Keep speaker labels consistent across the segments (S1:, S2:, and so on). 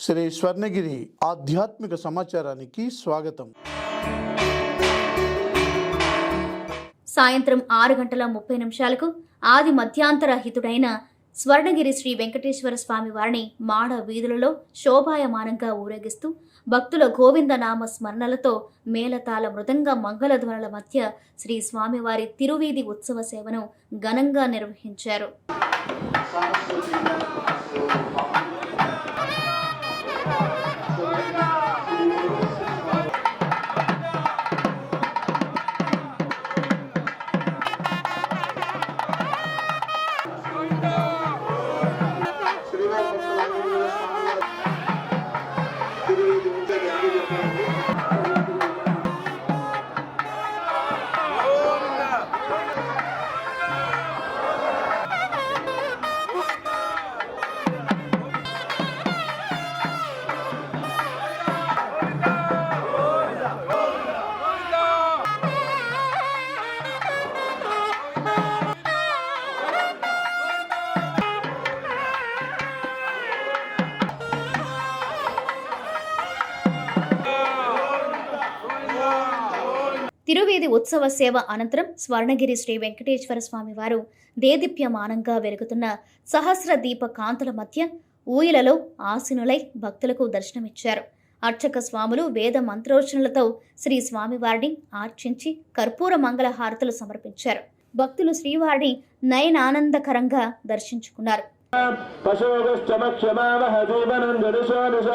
S1: శ్రీ స్వర్ణగిరి ఆధ్యాత్మిక సమాచారానికి స్వాగతం.
S2: సాయంత్రం 6:30 ఆది మధ్యాంతరహితుడైన స్వర్ణగిరి శ్రీ వెంకటేశ్వర స్వామి వారిని మాడ వీధులలో శోభాయమానంగా ఊరేగిస్తూ భక్తుల గోవిందనామ స్మరణలతో మేళతాళ మృదంగ మంగళధ్వనుల మధ్య శ్రీ స్వామివారి తిరువీధి ఉత్సవ సేవను ఘనంగా నిర్వహించారు. తిరువీధి ఉత్సవ సేవ అనంతరం స్వర్ణగిరి శ్రీ వెంకటేశ్వర స్వామి వారు దేదీప్యమానంగా వెలుగుతున్న సహస్ర దీప కాంతుల మధ్య ఊయలలో ఆసీనులై భక్తులకు దర్శనమిచ్చారు. అర్చక స్వాములు వేద మంత్రోచ్చరణలతో శ్రీ స్వామివారిని ఆర్చించి కర్పూర మంగళ హారతులు సమర్పించారు. భక్తులు శ్రీవారిని నయనానందకరంగా దర్శించుకున్నారు.
S3: పశోగశ్చమక్షమావహ జీవనం జడుషోనిష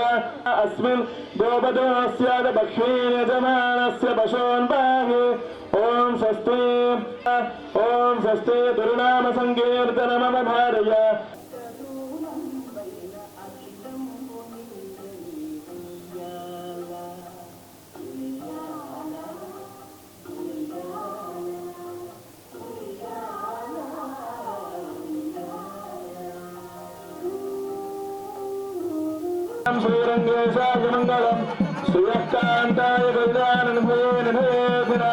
S3: అస్మిన్ గోపదోస్యాద భక్షీయజమానస్య పశోన్వాహి ఓం స్వస్తి దుర్నామ సంకీర్తనమవధారయ. శ్రీరంగేశాయ మంగళం శ్రీయకాంతాయ కళ్యాణం శ్రీవేంకటేశ్వర